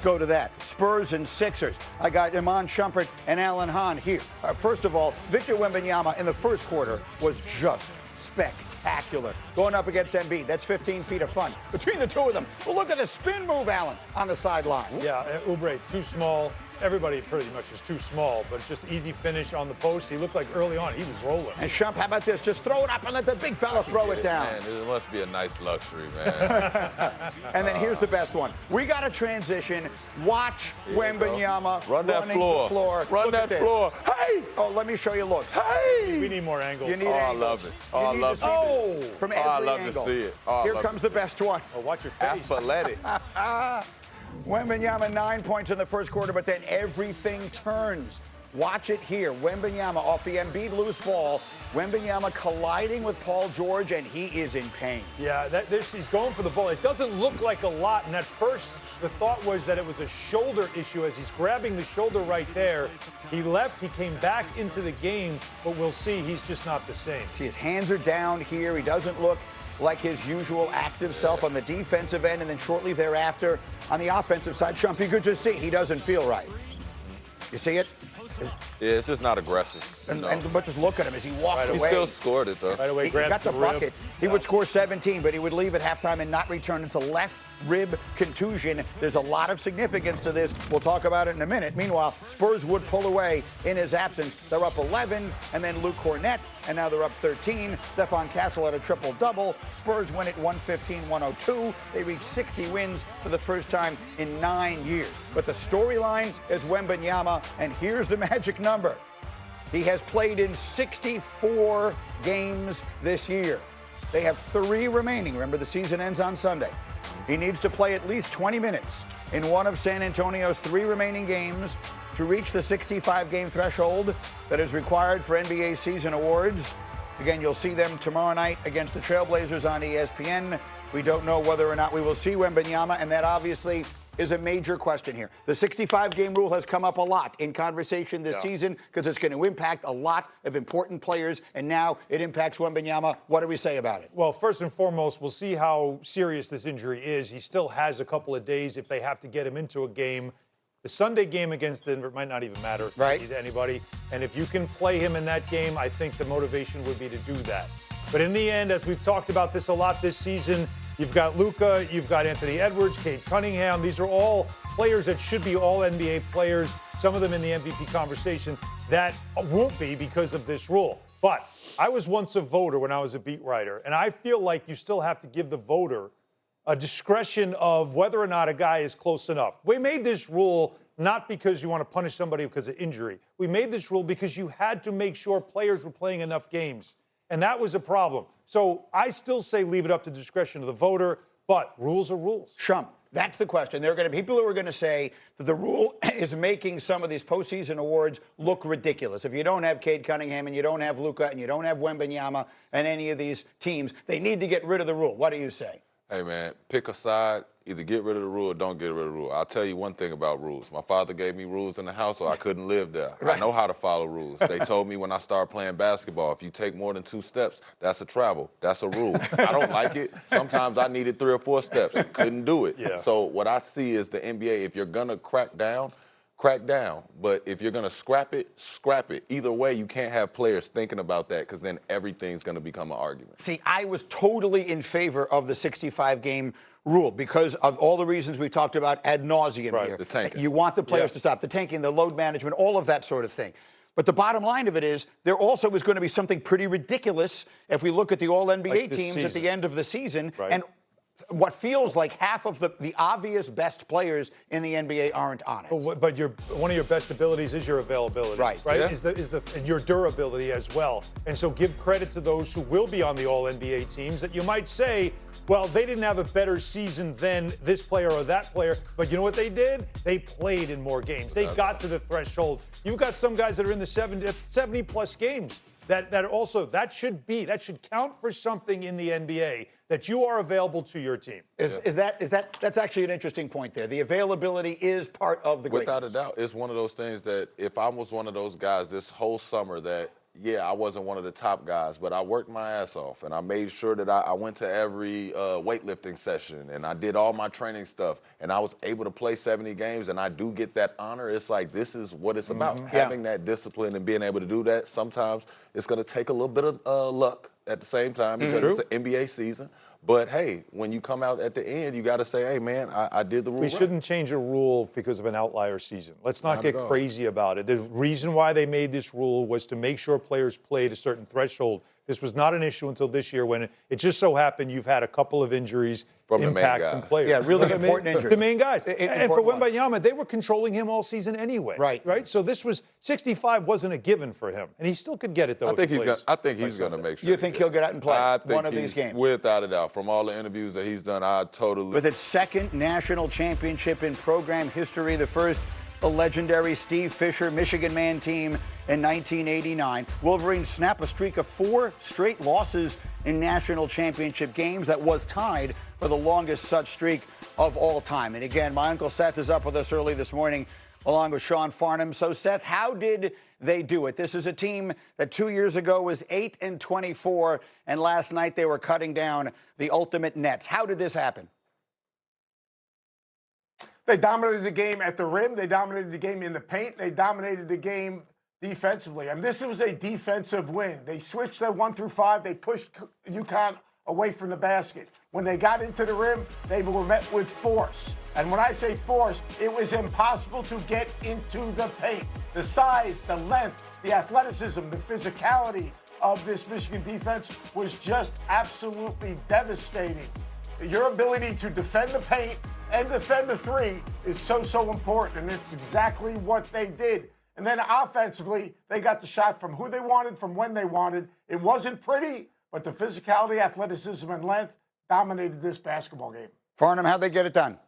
go to that. Spurs and Sixers. I got Iman Shumpert and Alan Hahn here. First of all, Victor Wembanyama in the first quarter was just spectacular. Going up against Embiid, that's 15 feet of fun. Between the two of them, well, look at the spin move, Alan, on the sideline. Yeah, Oubre, too small. Everybody pretty much is too small, but just easy finish on the post. He looked like early on he was rolling. And Shump, how about this? Just throw it up and let the big fella throw it down. Man, it must be a nice luxury, man. And then here's the best one. We got a transition. Watch Wembanyama Run that running floor. the floor. Run Look at that this. floor. Hey! Oh, let me show you looks. Hey! We need more angles. You need Oh, I angles. love it. You Oh, I need love to see it. this from Oh, every I love angle. to see it. Oh, I Here love comes to the best one. Oh, watch your face. Athletic. Wembanyama 9 points in the first quarter, but then everything turns. Watch it here. Wembanyama off the Embiid loose ball. Wembanyama colliding with Paul George, and he is in pain. Yeah, he's going for the ball. It doesn't look like a lot. And at first, the thought was that it was a shoulder issue as he's grabbing the shoulder right there. He left. He came back into the game, but we'll see. He's just not the same. See, his hands are down here. He doesn't look like his usual active self on the defensive end, and then shortly thereafter on the offensive side, Shump, you could just see he doesn't feel right. You see it? Yeah, it's just not aggressive. But just look at him as he walks He away. still scored it, though. Right away, He grabs got the rib. bucket. He would score 17, but he would leave at halftime and not return until left rib contusion. There's a lot of significance to this. We'll talk about it in a minute. Meanwhile, Spurs would pull away in his absence. They're up 11, and then Luke Cornett, and now they're up 13. Stephon Castle had a triple-double. Spurs win at 115-102. They reach 60 wins for the first time in 9 years. But the storyline is Wembanyama, and here's the magic number. He has played in 64 games this year. They have 3 remaining. Remember, the season ends on Sunday. He needs to play at least 20 minutes in one of San Antonio's 3 remaining games to reach the 65-game threshold that is required for NBA season awards. Again, you'll see them tomorrow night against the Trailblazers on ESPN. We don't know whether or not we will see Wembanyama, and that obviously is a major question here. The 65-game rule has come up a lot in conversation this season because it's going to impact a lot of important players, and now it impacts Wembanyama. What do we say about it? Well, first and foremost, we'll see how serious this injury is. He still has a couple of days if they have to get him into a game. The Sunday game against Denver might not even matter to anybody. And if you can play him in that game, I think the motivation would be to do that. But in the end, as we've talked about this a lot this season, you've got Luka, you've got Anthony Edwards, Cade Cunningham. These are all players that should be all NBA players, some of them in the MVP conversation that won't be because of this rule. But I was once a voter when I was a beat writer, and I feel like you still have to give the voter a discretion of whether or not a guy is close enough. We made this rule not because you want to punish somebody because of injury. We made this rule because you had to make sure players were playing enough games. And that was a problem. So I still say leave it up to discretion of the voter, but rules are rules. Shump, that's the question. There are going to be people who are going to say that the rule is making some of these postseason awards look ridiculous. If you don't have Cade Cunningham and you don't have Luka and you don't have Wembanyama and any of these teams, they need to get rid of the rule. What do you say? Hey, man, pick a side. Either get rid of the rule or don't get rid of the rule. I'll tell you one thing about rules. My father gave me rules in the house, so I couldn't live there. I know how to follow rules. They told me when I started playing basketball, if you take more than 2 steps, that's a travel. That's a rule. I don't like it. Sometimes I needed 3 or 4 steps. Couldn't do it. Yeah. So what I see is the NBA, if you're going to crack down. But if you're going to scrap it, scrap it. Either way, you can't have players thinking about that because then everything's going to become an argument. See, I was totally in favor of the 65-game rule because of all the reasons we talked about ad nauseum here. The tanking. You want the players to stop, the tanking, the load management, all of that sort of thing. But the bottom line of it is there also is going to be something pretty ridiculous if we look at the All-NBA teams at the end of the season. And what feels like half of the obvious best players in the NBA aren't on it. But one of your best abilities is your availability, right? Yeah. And your durability as well. And so give credit to those who will be on the All-NBA teams that you might say, well, they didn't have a better season than this player or that player, but you know what they did? They played in more games. They got to the threshold. You've got some guys that are in the 70-plus games. That should count for something in the NBA that you are available to your team. That's actually an interesting point there. The availability is part of the greatness. Without a doubt, it's one of those things that if I was one of those guys this whole summer that yeah, I wasn't one of the top guys, but I worked my ass off, and I made sure that I went to every weightlifting session, and I did all my training stuff, and I was able to play 70 games, and I do get that honor. It's like, this is what it's about, having that discipline and being able to do that. Sometimes it's going to take a little bit of luck at the same time because it's an NBA season. But, hey, when you come out at the end, you got to say, hey, man, I did the rule We right. shouldn't change a rule because of an outlier season. Let's not get crazy about it. The reason why they made this rule was to make sure players played a certain threshold. This was not an issue until this year when it just so happened you've had a couple of injuries impact some players. Yeah, really important injuries. The main guys. And for Wemby, they were controlling him all season anyway. Right? So this was 65 wasn't a given for him. And he still could get it, though. I think he's going to make sure. You think he'll get out and play one of these games? Without a doubt. From all the interviews that he's done, I totally. With its second national championship in program history, the first the legendary Steve Fisher Michigan Man team in 1989. Wolverines snap a streak of 4 straight losses in national championship games that was tied for the longest such streak of all time. And again, my Uncle Seth is up with us early this morning along with Sean Farnham. So, Seth, how did they do it? This is a team that 2 years ago was 8-24, and last night they were cutting down the ultimate Nets. How did this happen? They dominated the game at the rim. They dominated the game in the paint. They dominated the game defensively. I mean, this was a defensive win. They switched at 1 through 5. They pushed UConn away from the basket. When they got into the rim, they were met with force. And when I say force, it was impossible to get into the paint. The size, the length, the athleticism, the physicality of this Michigan defense was just absolutely devastating. Your ability to defend the paint and defend the three is so important, and it's exactly what they did. And then offensively, they got the shot from who they wanted, from when they wanted. It wasn't pretty, but the physicality, athleticism, and length dominated this basketball game. Farnham, how'd they get it done?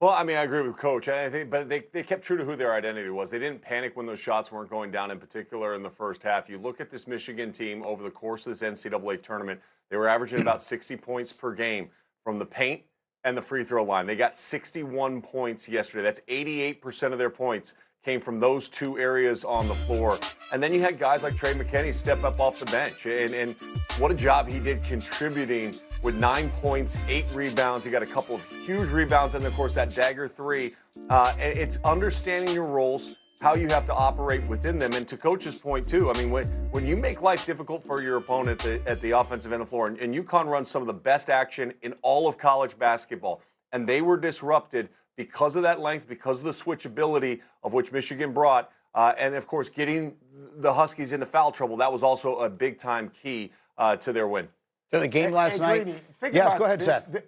Well, I mean, I agree with Coach. I think, but they kept true to who their identity was. They didn't panic when those shots weren't going down, in particular in the first half. You look at this Michigan team over the course of this NCAA tournament, they were averaging about 60 points per game from the paint and the free throw line. They got 61 points yesterday. That's 88% of their points came from those two areas on the floor. And then you had guys like Trey McKinney step up off the bench. And what a job he did contributing with 9 points, 8 rebounds. He got a couple of huge rebounds, and of course that dagger three. And it's understanding your roles, how you have to operate within them. And to Coach's point, too, I mean, when you make life difficult for your opponent at the offensive end of the floor, and UConn runs some of the best action in all of college basketball, and they were disrupted because of that length, because of the switchability of which Michigan brought, and, of course, getting the Huskies into foul trouble, that was also a big-time key to their win. So the game last night. Yes, go ahead, Seth.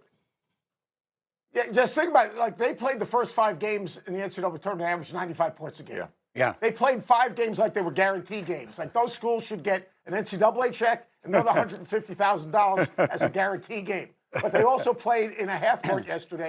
Yeah, just think about it. Like, they played the first 5 games in the NCAA tournament, they averaged 95 points a game. Yeah. They played 5 games like they were guarantee games. Like, those schools should get an NCAA check and another $150,000 as a guarantee game. But they also played in a half court yesterday.